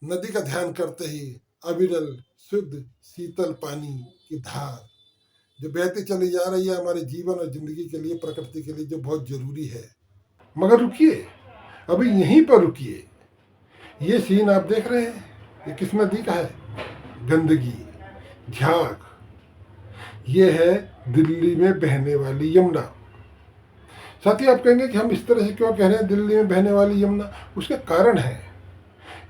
नदी का ध्यान करते ही अविरल शुद्ध शीतल पानी की धार जो बहती चली जा रही है हमारे जीवन और जिंदगी के लिए, प्रकृति के लिए, जो बहुत जरूरी है। मगर रुकिए, अभी यहीं पर रुकिए। ये सीन आप देख रहे हैं, ये किस नदी का है? गंदगी, झाग। ये है दिल्ली में बहने वाली यमुना। साथ ही आप कहेंगे कि हम इस तरह से क्यों कह रहे हैं दिल्ली में बहने वाली यमुना? उसके कारण है।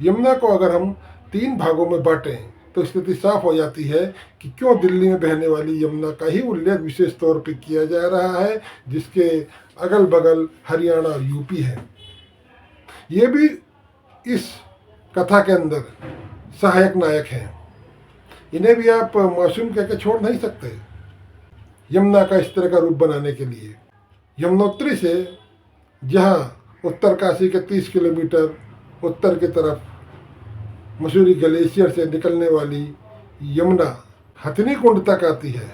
यमुना को अगर हम 3 भागों में बांटें तो स्थिति साफ हो जाती है कि क्यों दिल्ली में बहने वाली यमुना का ही उल्लेख विशेष तौर पर किया जा रहा है, जिसके अगल बगल हरियाणा और यूपी है। ये भी इस कथा के अंदर सहायक नायक हैं। इन्हें भी आप मासूम कह के छोड़ नहीं सकते यमुना का इस तरह का रूप बनाने के लिए। यमुनोत्री से, जहाँ उत्तरकाशी के 30 किलोमीटर उत्तर की तरफ मसूरी ग्लेशियर से निकलने वाली यमुना हथनी कुंड तक आती है,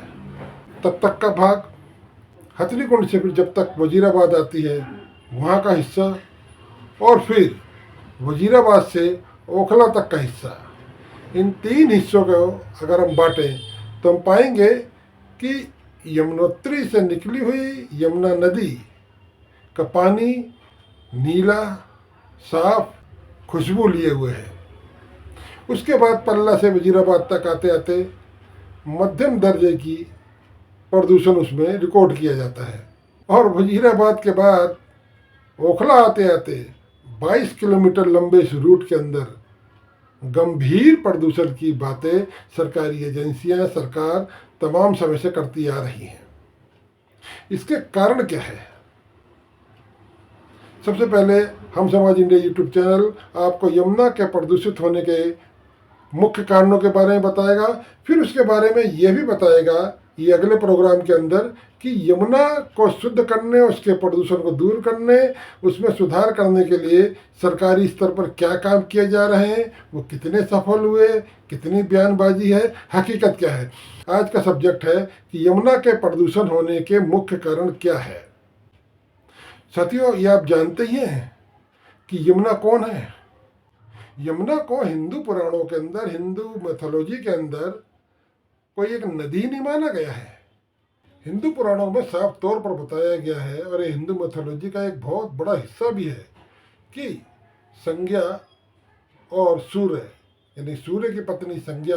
तब तक का भाग, हथनी कुंड से फिर जब तक वजीराबाद आती है वहाँ का हिस्सा, और फिर वजीराबाद से ओखला तक का हिस्सा। इन 3 हिस्सों को अगर हम बांटें तो हम पाएंगे कि यमुनोत्री से निकली हुई यमुना नदी का पानी नीला, साफ, खुशबू लिए हुए है। उसके बाद पल्ला से वजीराबाद तक आते आते मध्यम दर्जे की प्रदूषण उसमें रिकॉर्ड किया जाता है, और वजीराबाद के बाद ओखला आते आते 22 किलोमीटर लंबे इस रूट के अंदर गंभीर प्रदूषण की बातें सरकारी एजेंसियां, सरकार तमाम समय से करती आ रही हैं। इसके कारण क्या है? सबसे पहले हम समाज इंडिया यूट्यूब चैनल आपको यमुना के प्रदूषित होने के मुख्य कारणों के बारे में बताएगा। फिर उसके बारे में यह भी बताएगा ये अगले प्रोग्राम के अंदर कि यमुना को शुद्ध करने, उसके प्रदूषण को दूर करने, उसमें सुधार करने के लिए सरकारी स्तर पर क्या काम किए जा रहे हैं, वो कितने सफल हुए, कितनी बयानबाजी है, हकीकत क्या है। आज का सब्जेक्ट है कि यमुना के प्रदूषण होने के मुख्य कारण क्या है। साथियों, ये आप जानते ही हैं कि यमुना कौन है? यमुना को हिंदू पुराणों के अंदर, हिंदू मैथोलॉजी के अंदर कोई एक नदी नहीं माना गया है। हिंदू पुराणों में साफ तौर पर बताया गया है, और ये हिंदू मैथोलॉजी का एक बहुत बड़ा हिस्सा भी है, कि संज्ञा और सूर्य, यानी सूर्य की पत्नी संज्ञा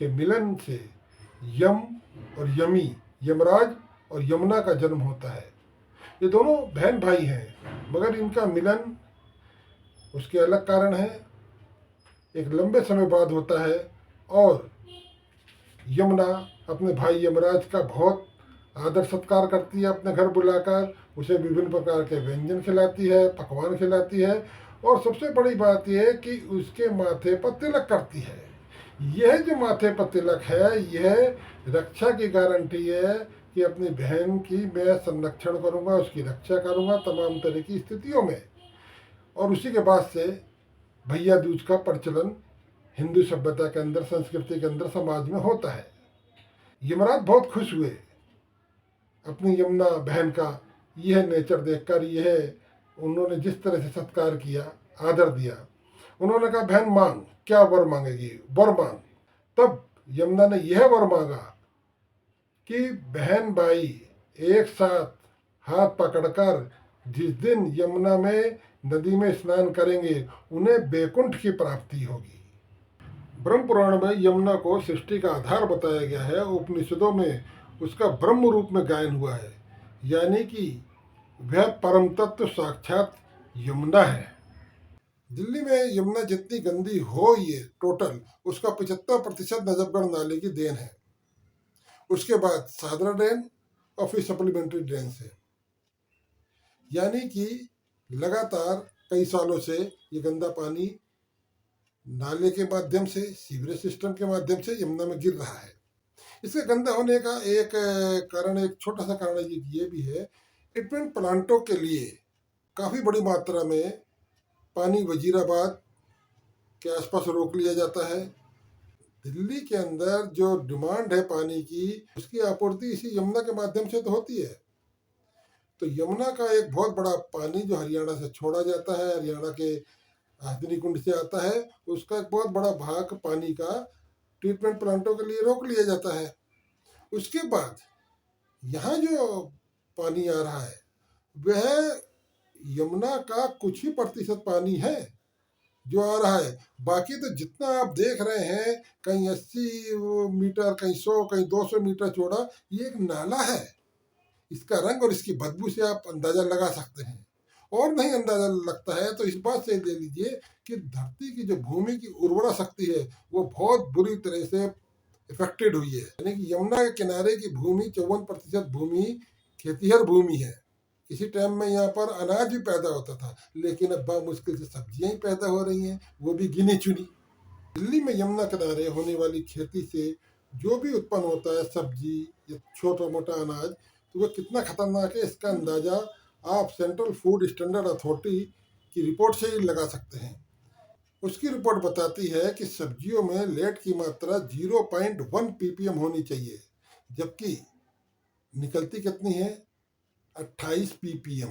के मिलन से यम और यमी, यमराज और यमुना का जन्म होता है। ये दोनों बहन भाई हैं, मगर इनका मिलन उसके अलग कारण है, एक लंबे समय बाद होता है। और यमुना अपने भाई यमराज का बहुत आदर सत्कार करती है, अपने घर बुलाकर उसे विभिन्न प्रकार के व्यंजन खिलाती है, पकवान खिलाती है, और सबसे बड़ी बात यह है कि उसके माथे पर तिलक करती है। यह जो माथे पर तिलक है, यह रक्षा की गारंटी है कि अपनी बहन की मैं संरक्षण करूंगा, उसकी रक्षा करूंगा तमाम तरह की स्थितियों में। और उसी के बाद से भैया दूज का प्रचलन हिंदू सभ्यता के अंदर, संस्कृति के अंदर, समाज में होता है। यमराज बहुत खुश हुए अपनी यमुना बहन का यह नेचर देखकर, यह उन्होंने जिस तरह से सत्कार किया, आदर दिया। उन्होंने कहा, बहन मांग, क्या वर मांगेगी? वर मांग। तब यमुना ने यह वर मांगा कि बहन भाई एक साथ हाथ पकड़कर जिस दिन यमुना में नदी में स्नान करेंगे उन्हें बैकुंठ की प्राप्ति होगी। ब्रह्म पुराण में यमुना को सृष्टि का आधार बताया गया है। उपनिषदों में उसका ब्रह्म रूप में गायन हुआ है, यानी कि वह परम तत्व साक्षात यमुना है। दिल्ली में यमुना जितनी गंदी हो, ये टोटल उसका 75% नजफगढ़ नाले की देन है। उसके बाद सादरा ड्रेन और फिर सप्लीमेंट्री ड्रेन से, यानी कि लगातार कई सालों से ये गंदा पानी नाले के माध्यम से, सीवरेज सिस्टम के माध्यम से यमुना में गिर रहा है। इसके गंदा होने का एक कारण, एक छोटा सा कारण ये भी है, ट्रीटमेंट प्लांटों के लिए काफ़ी बड़ी मात्रा में पानी वजीराबाद के आसपास रोक लिया जाता है। दिल्ली के अंदर जो डिमांड है पानी की, उसकी आपूर्ति इसी यमुना के माध्यम से तो होती है। तो यमुना का एक बहुत बड़ा पानी जो हरियाणा से छोड़ा जाता है, हरियाणा के हाथनी कुंड से आता है, उसका एक बहुत बड़ा भाग पानी का ट्रीटमेंट प्लांटों के लिए रोक लिया जाता है। उसके बाद यहाँ जो पानी आ रहा है वह यमुना का कुछ ही प्रतिशत पानी है जो आ रहा है। बाकी तो जितना आप देख रहे हैं, कहीं 80 मीटर, कहीं 100, कहीं 200 मीटर चौड़ा, ये एक नाला है। इसका रंग और इसकी बदबू से आप अंदाजा लगा सकते हैं। और नहीं अंदाजा लगता है तो इस बात से ले लीजिए कि धरती की जो भूमि की उर्वरा शक्ति है वो बहुत बुरी तरह से इफेक्टेड हुई है। यानी कि यमुना के किनारे की भूमि 54% भूमि खेतीहर भूमि है। किसी टाइम में यहाँ पर अनाज भी पैदा होता था, लेकिन अब मुश्किल से सब्जियां ही पैदा हो रही हैं, वो भी गिनी चुनी। दिल्ली में यमुना किनारे होने वाली खेती से जो भी उत्पन्न होता है, सब्जी या छोटा मोटा अनाज, तो वह कितना खतरनाक है इसका अंदाजा आप सेंट्रल फूड स्टैंडर्ड अथॉरिटी की रिपोर्ट से ही लगा सकते हैं। उसकी रिपोर्ट बताती है कि सब्जियों में लेड की मात्रा 0.1 ppm होनी चाहिए, जबकि निकलती कितनी है, 28 ppm।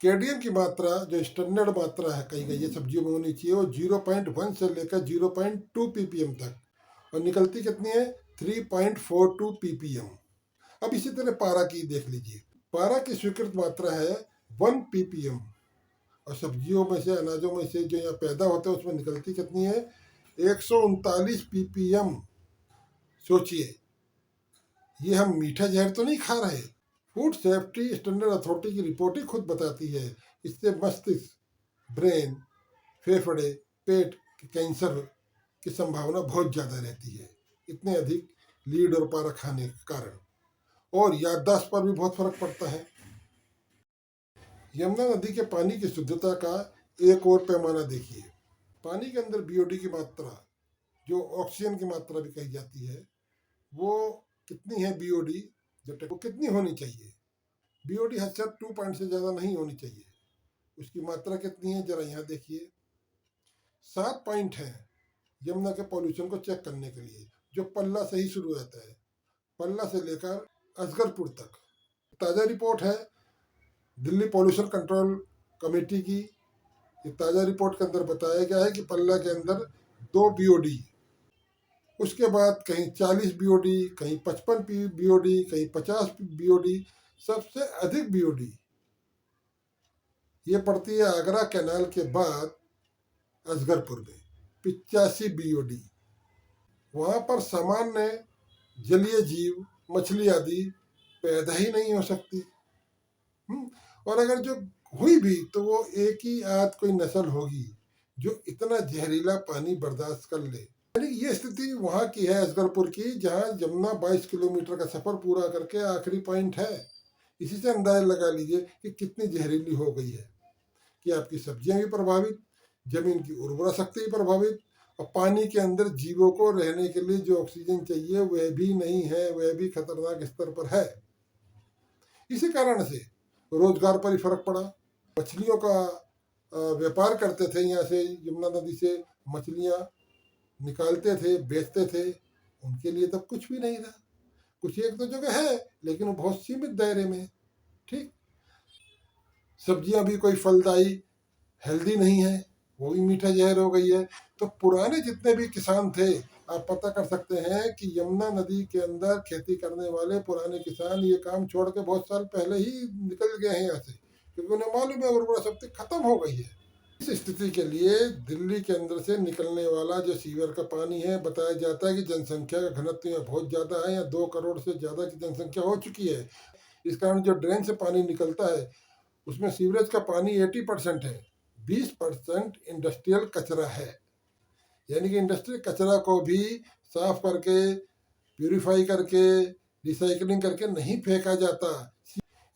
कैडमियम की मात्रा जो स्टैंडर्ड मात्रा है कही गई है सब्जियों में होनी चाहिए, वो 0.1 से लेकर 0.2 ppm तक, और निकलती कितनी है, 3.42 ppm। अब इसी तरह पारा की देख लीजिए। पारा की स्वीकृत मात्रा है 1 ppm, और सब्जियों में से, अनाजों में से जो यहाँ पैदा होते हैं उसमें निकलती कितनी है, 139 ppm। सोचिए, ये हम मीठा जहर तो नहीं खा रहे। फूड सेफ्टी स्टैंडर्ड अथॉरिटी की रिपोर्ट ही खुद बताती है इससे मस्तिष्क, ब्रेन, फेफड़े, पेट के कैंसर की संभावना बहुत ज़्यादा रहती है, इतने अधिक लीड और पारा खाने के कारण। और याददाश्त पर भी बहुत फर्क पड़ता है। यमुना नदी के पानी की शुद्धता का एक और पैमाना देखिए। पानी के अंदर बीओडी की मात्रा, जो ऑक्सीजन की मात्रा भी कही जाती है, वो कितनी है, बीओडी वो कितनी होनी चाहिए। बीओडी हद से 2 पॉइंट से ज़्यादा नहीं होनी चाहिए। उसकी मात्रा कितनी है, जरा यहाँ देखिए, 7 पॉइंट है यमुना के पॉल्यूशन को चेक करने के लिए, जो पल्ला से ही शुरू होता है, पल्ला से लेकर असगरपुर तक। ताज़ा रिपोर्ट है दिल्ली पॉल्यूशन कंट्रोल कमेटी की। ये ताज़ा रिपोर्ट के अंदर बताया गया है कि पल्ला के अंदर 2 बीओडी, उसके बाद कहीं 40 बीओडी, कहीं 55 बीओडी, कहीं 50 बीओडी, सबसे अधिक बीओडी ये पड़ती है आगरा कैनाल के बाद असगरपुर में, 85 बीओडी। वहाँ पर सामान्य जलीय जीव, मछली आदि पैदा ही नहीं हो सकती। और अगर जो हुई भी तो वो एक ही आध कोई नस्ल होगी जो इतना जहरीला पानी बर्दाश्त कर ले। यानी ये स्थिति वहाँ की है असगरपुर की, जहाँ यमुना 22 किलोमीटर का सफर पूरा करके आखिरी पॉइंट है। इसी से अंदाजा लगा लीजिए कि कितनी जहरीली हो गई है, कि आपकी सब्जियां भी प्रभावित, जमीन की उर्वरा शक्ति भी प्रभावित, और पानी के अंदर जीवों को रहने के लिए जो ऑक्सीजन चाहिए वह भी नहीं है, वह भी खतरनाक स्तर पर है। इसी कारण से रोजगार पर ही फर्क पड़ा। मछलियों का व्यापार करते थे, यहाँ से यमुना नदी से मछलियाँ निकालते थे, बेचते थे, उनके लिए तब कुछ भी नहीं रहा। कुछ एक दो जगह है, लेकिन वो बहुत सीमित दायरे में। ठीक, सब्जियां भी कोई फलदायी हेल्दी नहीं है, वो भी मीठा जहर हो गई है। तो पुराने जितने भी किसान थे, आप पता कर सकते हैं कि यमुना नदी के अंदर खेती करने वाले पुराने किसान ये काम छोड़ के बहुत साल पहले ही निकल गए हैं यहाँ से, क्योंकि उन्हें मालूम है उर्वरा शक्ति खत्म हो गई है। इस स्थिति के लिए दिल्ली के अंदर से निकलने वाला जो सीवर का पानी है, बताया जाता है कि जनसंख्या का घनत्व यहाँ बहुत ज़्यादा है, या 2 करोड़ से ज़्यादा की जनसंख्या हो चुकी है। इस कारण जो ड्रेन से पानी निकलता है उसमें सीवरेज का पानी 80% है, 20% इंडस्ट्रियल कचरा है। यानी कि इंडस्ट्रियल कचरा को भी साफ करके, प्यूरिफाई करके, रिसाइकलिंग करके नहीं फेंका जाता।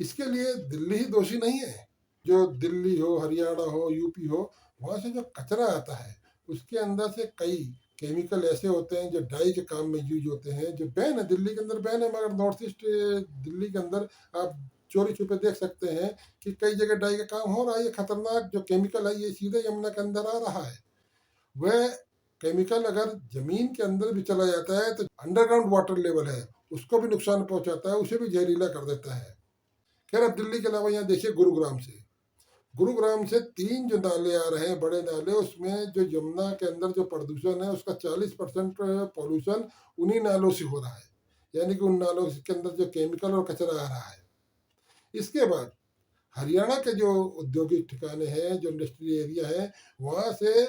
इसके लिए दिल्ली ही दोषी नहीं है। जो दिल्ली हो, हरियाणा हो, यूपी हो, वहाँ से जो कचरा आता है उसके अंदर से कई केमिकल ऐसे होते हैं जो डाई के काम में यूज होते हैं, जो बैन है, दिल्ली के अंदर बैन है, मगर नॉर्थ ईस्ट दिल्ली के अंदर आप चोरी छुपे देख सकते हैं कि कई जगह डाई का काम हो रहा है। ये खतरनाक जो केमिकल है ये सीधे यमुना के अंदर आ रहा है। वह केमिकल अगर जमीन के अंदर भी चला जाता है तो अंडरग्राउंड वाटर लेवल है उसको भी नुकसान पहुंचाता है, उसे भी जहरीला कर देता है। खैर, अब दिल्ली के अलावा यहाँ देखिए गुरुग्राम से, गुरुग्राम से 3 जो नाले आ रहे हैं, बड़े नाले, उसमें जो यमुना के अंदर जो प्रदूषण है उसका 40% पॉल्यूशन उन्हीं नालों से हो रहा है, यानी कि उन नालों के अंदर जो केमिकल और कचरा आ रहा है। इसके बाद हरियाणा के जो औद्योगिक ठिकाने हैं, जो इंडस्ट्रियल एरिया है, वहाँ से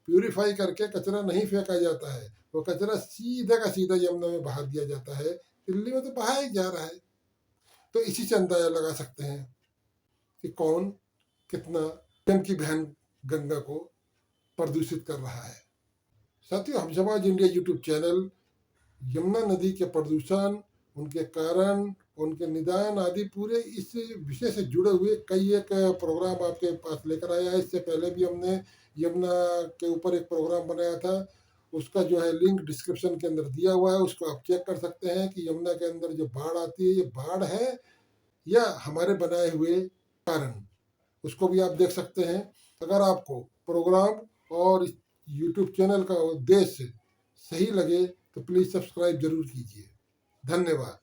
प्यूरिफाई करके कचरा नहीं फेंका जाता है, वो कचरा सीधा का सीधा यमुना में बहा दिया जाता है। दिल्ली में तो बहाया ही जा रहा है। तो इसी से अंदाजा लगा सकते हैं कि कौन कितना प्रेम की बहन गंगा को प्रदूषित कर रहा है। साथियों, हम समाज इंडिया यूट्यूब चैनल यमुना नदी के प्रदूषण, उनके कारण, उनके निदान आदि पूरे इस विषय से जुड़े हुए कई एक प्रोग्राम आपके पास लेकर आया है। इससे पहले भी हमने यमुना के ऊपर एक प्रोग्राम बनाया था, उसका जो है लिंक डिस्क्रिप्शन के अंदर दिया हुआ है, उसको आप चेक कर सकते हैं कि यमुना के अंदर जो बाढ़ आती है, ये बाढ़ है या हमारे बनाए हुए कारण, उसको भी आप देख सकते हैं। अगर आपको प्रोग्राम और यूट्यूब चैनल का उद्देश्य सही लगे तो प्लीज़ सब्सक्राइब जरूर कीजिए। धन्यवाद।